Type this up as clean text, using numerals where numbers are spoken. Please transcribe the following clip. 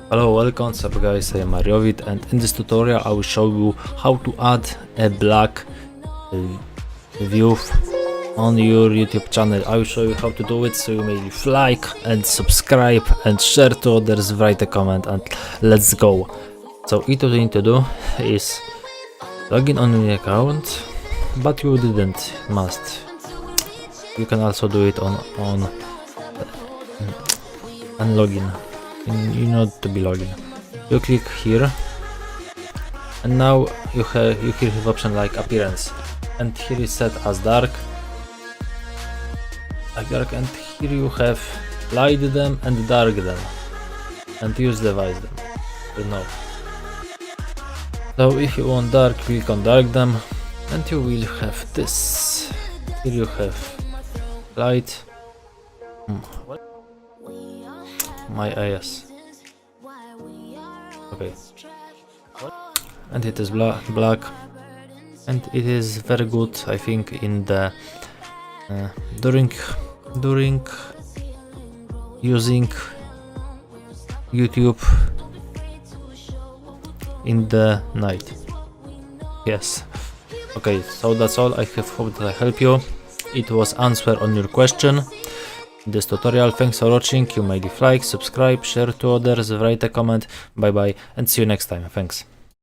Hello, welcome, what's up guys, I am Mariovit, and in this tutorial I will show you how to add a black view on your YouTube channel. I will show you how to do it, so you may leave like and subscribe and share to others, write a comment, and let's go. So what you need to do is log in on your account, but you must. You can also do it on login. You need to be logged in. You click here, and now you have option like appearance, and here is set as dark, and here you have light them and dark them, and use device them. So if you want dark, click on dark them, and you will have this. Here you have light. My eyes. Okay, and it is black, and it is very good, I think, in the during using YouTube in the night. Yes. Okay, so that's all. I hope that I help you. It was answer on your question in this tutorial. Thanks for watching. You may leave like, subscribe, share to others, write a comment. Bye bye, and see you next time. Thanks.